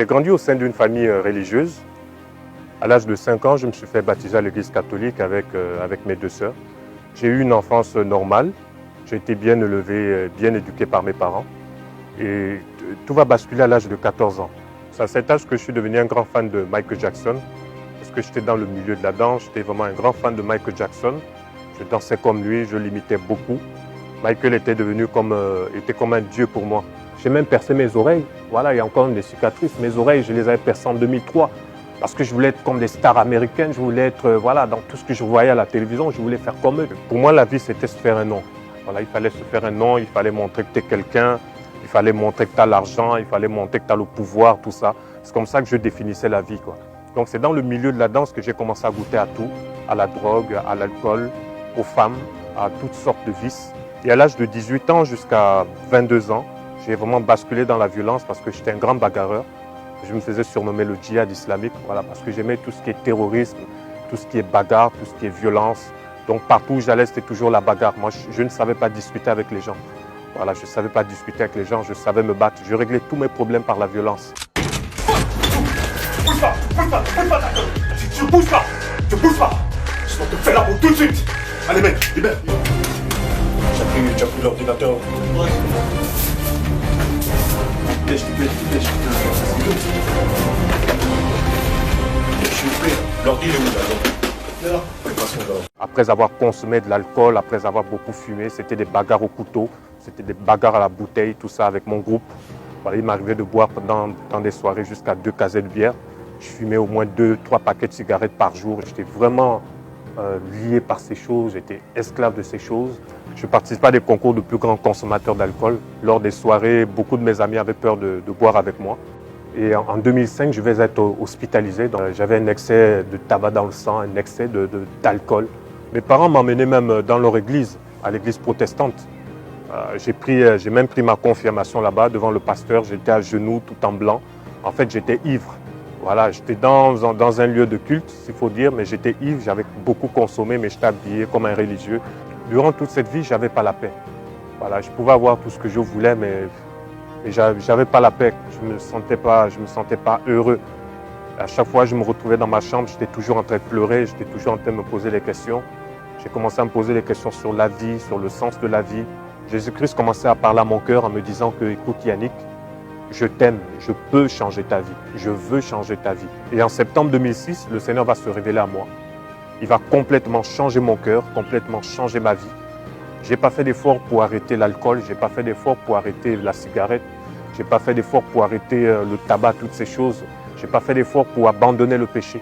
J'ai grandi au sein d'une famille religieuse. À l'âge de 5 ans, je me suis fait baptiser à l'église catholique avec mes 2 sœurs. J'ai eu une enfance normale. J'ai été bien élevé, bien éduqué par mes parents. Et tout va basculer à l'âge de 14 ans. C'est à cet âge que je suis devenu un grand fan de Michael Jackson. Parce que j'étais dans le milieu de la danse, j'étais vraiment un grand fan de Michael Jackson. Je dansais comme lui, je l'imitais beaucoup. Michael était comme un dieu pour moi. J'ai même percé mes oreilles. Voilà, il y a encore des cicatrices. Mes oreilles, je les avais percées en 2003. Parce que je voulais être comme des stars américaines. Je voulais être, dans tout ce que je voyais à la télévision, je voulais faire comme eux. Pour moi, la vie, c'était se faire un nom. Voilà, il fallait se faire un nom, il fallait montrer que tu es quelqu'un. Il fallait montrer que tu as l'argent, il fallait montrer que tu as le pouvoir, tout ça. C'est comme ça que je définissais la vie, quoi. Donc c'est dans le milieu de la danse que j'ai commencé à goûter à tout, à la drogue, à l'alcool, aux femmes, à toutes sortes de vices. Et à l'âge de 18 ans jusqu'à 22 ans, j'ai vraiment basculé dans la violence parce que j'étais un grand bagarreur. Je me faisais surnommer le djihad islamique, voilà, parce que j'aimais tout ce qui est terrorisme, tout ce qui est bagarre, tout ce qui est violence. Donc partout où j'allais, c'était toujours la bagarre. Moi, je ne savais pas discuter avec les gens. Voilà, je ne savais pas discuter avec les gens, je savais me battre. Je réglais tous mes problèmes par la violence. Bouge pas, bouge pas, bouge pas ta gueule. Tu bouges pas, tu bouges pas. Je vais te faire la boue tout de suite. Allez mec, libère. Tu as pris l'ordinateur. Ouais. Dépêche. Je suis prêt. L'ordi il est où là? Après avoir consommé de l'alcool, après avoir beaucoup fumé, c'était des bagarres au couteau, c'était des bagarres à la bouteille, tout ça avec mon groupe. Voilà, il m'arrivait de boire dans des soirées jusqu'à 2 casettes de bière. Je fumais au moins 2-3 paquets de cigarettes par jour. J'étais vraiment lié par ces choses, j'étais esclave de ces choses. Je participais à des concours de plus grands consommateurs d'alcool. Lors des soirées, beaucoup de mes amis avaient peur de boire avec moi. Et en 2005, je vais être hospitalisé. J'avais un excès de tabac dans le sang, un excès d'alcool. Mes parents m'emmenaient même dans leur église, à l'église protestante. J'ai même pris ma confirmation là-bas devant le pasteur. J'étais à genoux, tout en blanc. En fait, j'étais ivre. Voilà, j'étais dans un lieu de culte, s'il faut dire, mais j'étais ivre, j'avais beaucoup consommé, mais j'étais habillé comme un religieux. Durant toute cette vie, je n'avais pas la paix. Voilà, je pouvais avoir tout ce que je voulais, mais je n'avais pas la paix. Je ne me sentais pas heureux. À chaque fois, je me retrouvais dans ma chambre, j'étais toujours en train de pleurer, j'étais toujours en train de me poser des questions. J'ai commencé à me poser des questions sur la vie, sur le sens de la vie. Jésus-Christ commençait à parler à mon cœur en me disant que, écoute Yannick, je t'aime, je peux changer ta vie, je veux changer ta vie. Et en septembre 2006, le Seigneur va se révéler à moi. Il va complètement changer mon cœur, complètement changer ma vie. Je n'ai pas fait d'effort pour arrêter l'alcool, je n'ai pas fait d'effort pour arrêter la cigarette, je n'ai pas fait d'effort pour arrêter le tabac, toutes ces choses. Je n'ai pas fait d'effort pour abandonner le péché.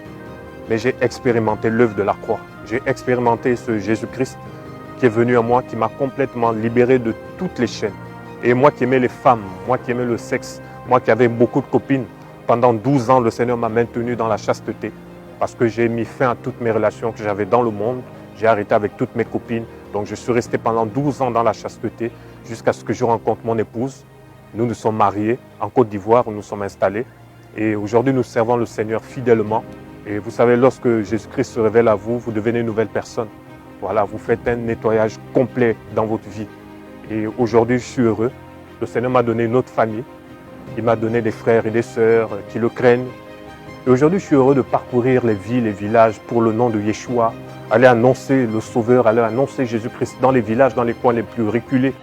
Mais j'ai expérimenté l'œuvre de la croix. J'ai expérimenté ce Jésus-Christ qui est venu à moi, qui m'a complètement libéré de toutes les chaînes. Et moi qui aimais les femmes, moi qui aimais le sexe, moi qui avais beaucoup de copines, pendant 12 ans, le Seigneur m'a maintenu dans la chasteté parce que j'ai mis fin à toutes mes relations que j'avais dans le monde. J'ai arrêté avec toutes mes copines. Donc je suis resté pendant 12 ans dans la chasteté jusqu'à ce que je rencontre mon épouse. Nous nous sommes mariés en Côte d'Ivoire où nous sommes installés. Et aujourd'hui, nous servons le Seigneur fidèlement. Et vous savez, lorsque Jésus-Christ se révèle à vous, vous devenez une nouvelle personne. Voilà, vous faites un nettoyage complet dans votre vie. Et aujourd'hui, je suis heureux. Le Seigneur m'a donné une autre famille. Il m'a donné des frères et des sœurs qui le craignent. Et aujourd'hui, je suis heureux de parcourir les villes et villages pour le nom de Yeshua, aller annoncer le Sauveur, aller annoncer Jésus-Christ dans les villages, dans les coins les plus reculés.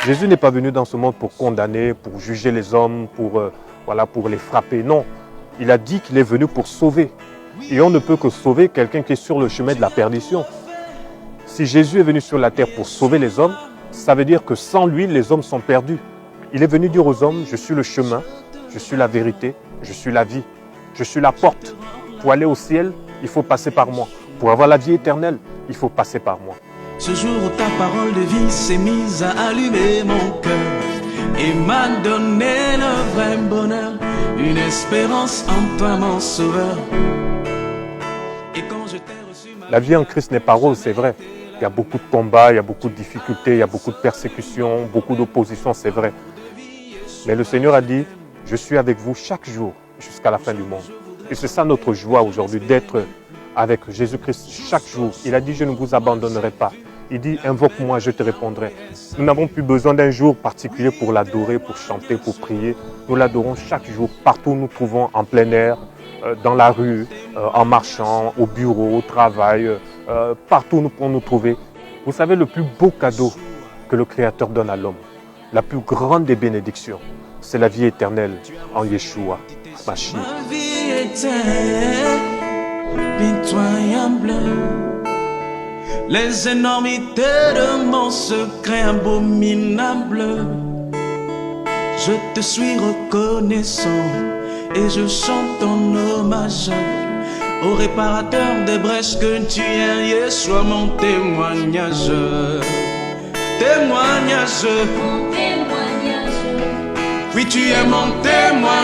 Jésus n'est pas venu dans ce monde pour condamner, pour juger les hommes, pour les frapper. Non, il a dit qu'il est venu pour sauver. Et on ne peut que sauver quelqu'un qui est sur le chemin de la perdition. Si Jésus est venu sur la terre pour sauver les hommes, ça veut dire que sans lui, les hommes sont perdus. Il est venu dire aux hommes, je suis le chemin, je suis la vérité, je suis la vie, je suis la porte. Pour aller au ciel, il faut passer par moi. Pour avoir la vie éternelle, il faut passer par moi. Ce jour où ta parole de vie s'est mise à allumer mon cœur et m'a donné le vrai bonheur, une espérance en toi mon sauveur. Et quand je t'ai reçu, la vie en Christ n'est pas rose, c'est vrai. Il y a beaucoup de combats, il y a beaucoup de difficultés, il y a beaucoup de persécutions, beaucoup d'opposition, c'est vrai. Mais le Seigneur a dit, je suis avec vous chaque jour jusqu'à la fin du monde. Et c'est ça notre joie aujourd'hui, d'être avec Jésus-Christ chaque jour. Il a dit, je ne vous abandonnerai pas. Il dit, invoque-moi, je te répondrai. Nous n'avons plus besoin d'un jour particulier pour l'adorer, pour chanter, pour prier. Nous l'adorons chaque jour, partout où nous trouvons, en plein air, dans la rue, en marchant, au bureau, au travail, partout où nous pouvons nous trouver. Vous savez, le plus beau cadeau que le Créateur donne à l'homme, la plus grande des bénédictions, c'est la vie éternelle en Yeshua, Mashiach. Ma vie était pitoyable. Les énormités de mon secret abominable. Je te suis reconnaissant et je chante en hommage au réparateur des brèches que tu es, Yeshua, mon témoignage. Témoignage. Mon témoignage. Oui, tu es mon témoignage.